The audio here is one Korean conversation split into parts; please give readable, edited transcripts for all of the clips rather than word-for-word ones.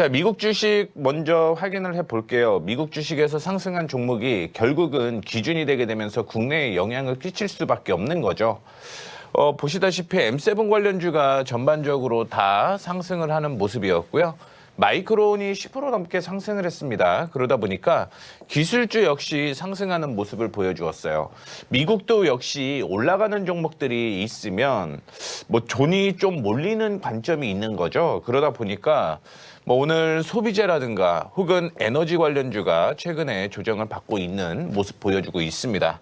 자, 미국 주식 먼저 확인을 해 볼게요. 미국 주식에서 상승한 종목이 결국은 기준이 되게 되면서 국내에 영향을 끼칠 수밖에 없는 거죠. 보시다시피 M7 관련주가 전반적으로 다 상승을 하는 모습이었고요. 마이크론이 10% 넘게 상승을 했습니다. 그러다 보니까 기술주 역시 상승하는 모습을 보여주었어요. 미국도 역시 올라가는 종목들이 있으면 뭐 존이 좀 몰리는 관점이 있는 거죠. 그러다 보니까 뭐 오늘 소비재라든가 혹은 에너지 관련주가 최근에 조정을 받고 있는 모습 보여주고 있습니다.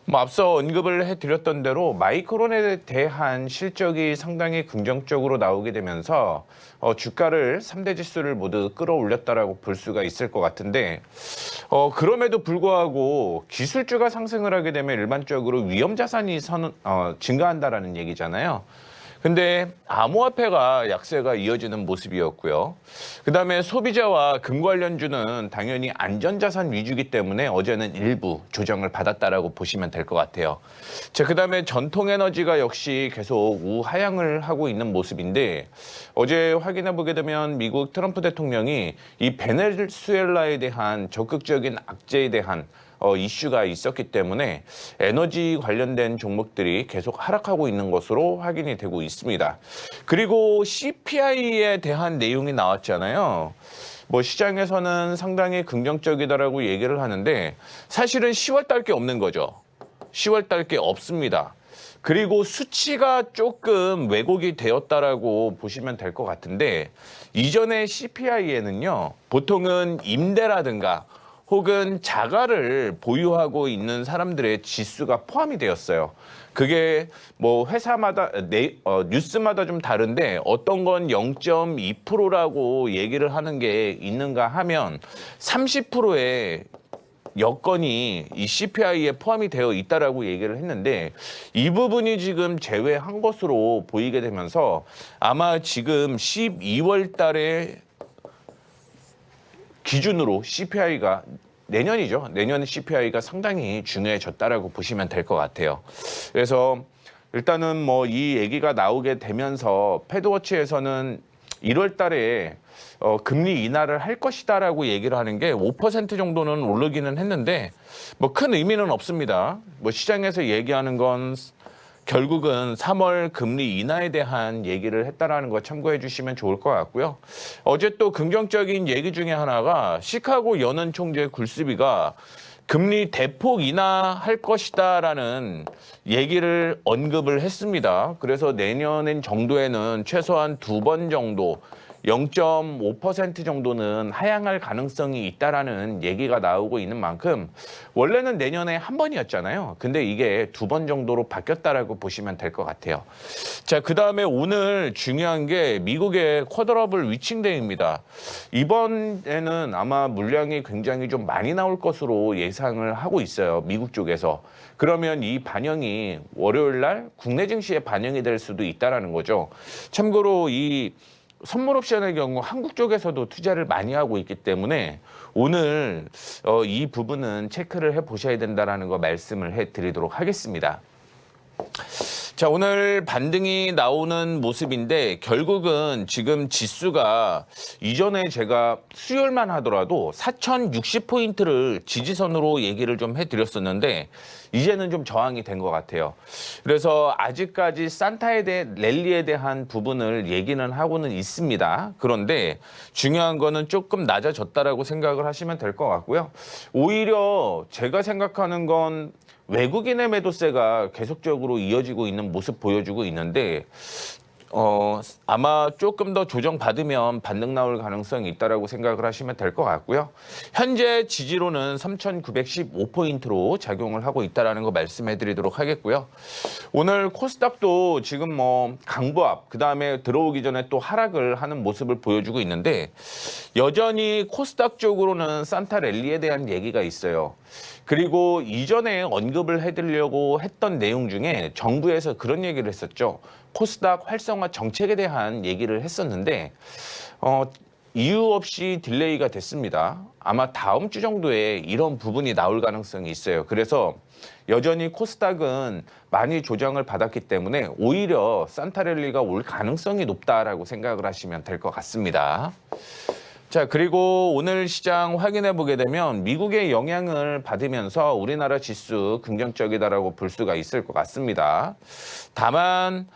뭐 앞서 언급을 해드렸던 대로 마이크론에 대한 실적이 상당히 긍정적으로 나오게 되면서 주가를 3대 지수를 모두 끌어올렸다라고 볼 수가 있을 것 같은데 그럼에도 불구하고 기술주가 상승을 하게 되면 일반적으로 위험 자산이 증가한다라는 얘기잖아요. 근데 암호화폐가 약세가 이어지는 모습이었고요. 그다음에 소비자와 금 관련주는 당연히 안전자산 위주이기 때문에 어제는 일부 조정을 받았다라고 보시면 될 것 같아요. 자, 그다음에 전통에너지가 역시 계속 우하향을 하고 있는 모습인데 어제 확인해 보게 되면 미국 트럼프 대통령이 이 베네수엘라에 대한 적극적인 악재에 대한 이슈가 있었기 때문에 에너지 관련된 종목들이 계속 하락하고 있는 것으로 확인이 되고 있습니다. 그리고 CPI에 대한 내용이 나왔잖아요. 뭐 시장에서는 상당히 긍정적이다라고 얘기를 하는데 사실은 10월 달 게 없는 거죠. 10월 달 게 없습니다. 그리고 수치가 조금 왜곡이 되었다라고 보시면 될 것 같은데 이전에 CPI에는요, 보통은 임대라든가 혹은 자가를 보유하고 있는 사람들의 지수가 포함이 되었어요. 그게 뭐 회사마다 뉴스마다 좀 다른데 어떤 건 0.2%라고 얘기를 하는 게 있는가 하면 30%의 여건이 이 CPI에 포함이 되어 있다라고 얘기를 했는데 이 부분이 지금 제외한 것으로 보이게 되면서 아마 지금 12월 달에 기준으로 CPI가 내년이죠. 내년 CPI가 상당히 중요해졌다라고 보시면 될 것 같아요. 그래서 일단은 뭐 이 얘기가 나오게 되면서 패드워치에서는 1월 달에 금리 인하를 할 것이다라고 얘기를 하는 게 5% 정도는 오르기는 했는데 뭐 큰 의미는 없습니다. 뭐 시장에서 얘기하는 건 결국은 3월 금리 인하에 대한 얘기를 했다라는 거 참고해 주시면 좋을 것 같고요. 어제 또 긍정적인 얘기 중에 하나가 시카고 연은 총재 굴스비가 금리 대폭 인하할 것이다라는 얘기를 언급을 했습니다. 그래서 내년 정도에는 최소한 2번 정도 0.5% 정도는 하향할 가능성이 있다라는 얘기가 나오고 있는 만큼 원래는 내년에 한 번이었잖아요. 근데 이게 2번 정도로 바뀌었다라고 보시면 될 것 같아요. 자, 그다음에 오늘 중요한 게 미국의 쿼드러블 위칭데이입니다. 이번에는 아마 물량이 굉장히 좀 많이 나올 것으로 예상을 하고 있어요. 미국 쪽에서. 그러면 이 반영이 월요일 날 국내 증시에 반영이 될 수도 있다라는 거죠. 참고로 이 선물 옵션의 경우 한국 쪽에서도 투자를 많이 하고 있기 때문에 오늘 이 부분은 체크를 해 보셔야 된다라는 거 말씀을 해 드리도록 하겠습니다. 자, 오늘 반등이 나오는 모습인데 결국은 지금 지수가 이전에 제가 수요일만 하더라도 4060포인트를 지지선으로 얘기를 좀 해드렸었는데 이제는 좀 저항이 된 것 같아요. 그래서 아직까지 산타에 대해 랠리에 대한 부분을 얘기는 하고는 있습니다. 그런데 중요한 거는 조금 낮아졌다라고 생각을 하시면 될 것 같고요. 오히려 제가 생각하는 건 외국인의 매도세가 계속적으로 이어지고 있는 모습 보여주고 있는데 아마 조금 더 조정받으면 반등 나올 가능성이 있다라고 생각을 하시면 될 것 같고요. 현재 지지로는 3,915포인트로 작용을 하고 있다라는 거 말씀해 드리도록 하겠고요. 오늘 코스닥도 지금 뭐 강보합, 그다음에 들어오기 전에 또 하락을 하는 모습을 보여주고 있는데 여전히 코스닥 쪽으로는 산타 랠리에 대한 얘기가 있어요. 그리고 이전에 언급을 해드리려고 했던 내용 중에 정부에서 그런 얘기를 했었죠. 코스닥 활성화 정책에 대한 얘기를 했었는데 이유 없이 딜레이가 됐습니다. 아마 다음 주 정도에 이런 부분이 나올 가능성이 있어요. 그래서 여전히 코스닥은 많이 조정을 받았기 때문에 오히려 산타랠리가 올 가능성이 높다라고 생각을 하시면 될 것 같습니다. 자, 그리고 오늘 시장 확인해 보게 되면 미국의 영향을 받으면서 우리나라 지수 긍정적이다라고 볼 수가 있을 것 같습니다. 다만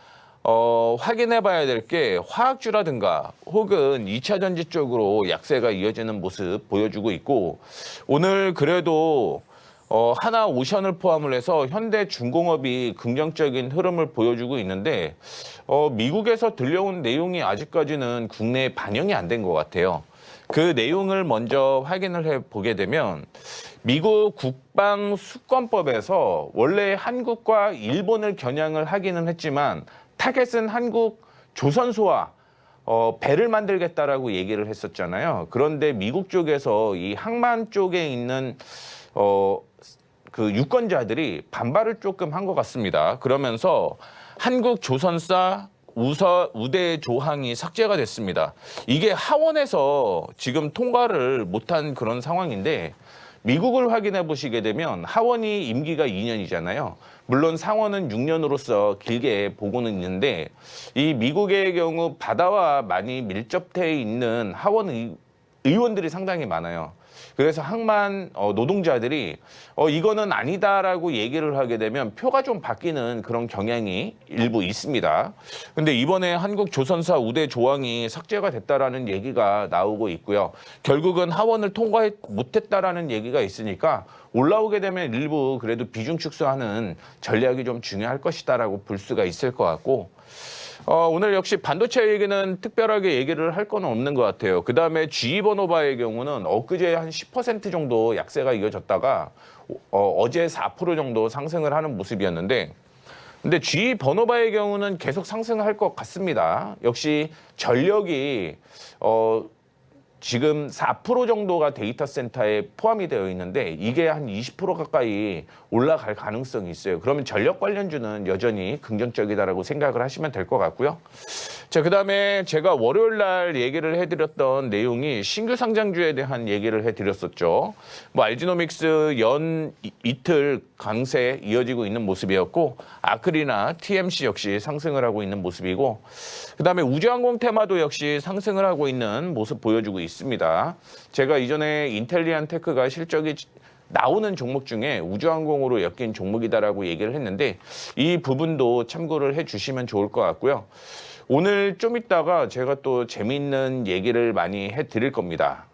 확인해 봐야 될 게 화학주라든가 혹은 2차 전지 쪽으로 약세가 이어지는 모습 보여주고 있고, 오늘 그래도 하나 오션을 포함을 해서 현대중공업이 긍정적인 흐름을 보여주고 있는데, 미국에서 들려온 내용이 아직까지는 국내에 반영이 안 된 것 같아요. 그 내용을 먼저 확인을 해 보게 되면, 미국 국방수권법에서 원래 한국과 일본을 겨냥을 하기는 했지만 타겟은 한국 조선소와 배를 만들겠다라고 얘기를 했었잖아요. 그런데 미국 쪽에서 이 항만 쪽에 있는 그 유권자들이 반발을 조금 한 것 같습니다. 그러면서 한국 조선사 우대 조항이 삭제가 됐습니다. 이게 하원에서 지금 통과를 못한 그런 상황인데, 미국을 확인해 보시게 되면 하원이 임기가 2년이잖아요. 물론 상원은 6년으로서 길게 보고는 있는데, 이 미국의 경우 바다와 많이 밀접해 있는 하원 의원들이 상당히 많아요. 그래서 항만 노동자들이 이거는 아니다라고 얘기를 하게 되면 표가 좀 바뀌는 그런 경향이 일부 있습니다. 근데 이번에 한국 조선사 우대 조항이 삭제가 됐다라는 얘기가 나오고 있고요. 결국은 하원을 통과 못했다라는 얘기가 있으니까 올라오게 되면 일부 그래도 비중 축소하는 전략이 좀 중요할 것이다라고 볼 수가 있을 것 같고, 오늘 역시 반도체 얘기는 특별하게 얘기를 할 건 없는 것 같아요. 그 다음에 GE 버노바의 경우는 엊그제 한 10% 정도 약세가 이어졌다가 어제 4% 정도 상승을 하는 모습이었는데, 근데 GE 버노바의 경우는 계속 상승할 것 같습니다. 역시 전력이 지금 4% 정도가 데이터 센터에 포함이 되어 있는데 이게 한 20% 가까이 올라갈 가능성이 있어요. 그러면 전력 관련주는 여전히 긍정적이다라고 생각을 하시면 될 것 같고요. 자, 그다음에 제가 월요일 날 얘기를 해드렸던 내용이 신규 상장주에 대한 얘기를 해드렸었죠. 뭐 알지노믹스 이틀 강세 이어지고 있는 모습이었고, 아크리나 TMC 역시 상승을 하고 있는 모습이고, 그다음에 우주항공 테마도 역시 상승을 하고 있는 모습 보여주고 있습니다. 제가 이전에 인텔리안 테크가 실적이 나오는 종목 중에 우주항공으로 엮인 종목이다라고 얘기를 했는데, 이 부분도 참고를 해주시면 좋을 것 같고요. 오늘 좀 이따가 제가 또 재미있는 얘기를 많이 해드릴 겁니다.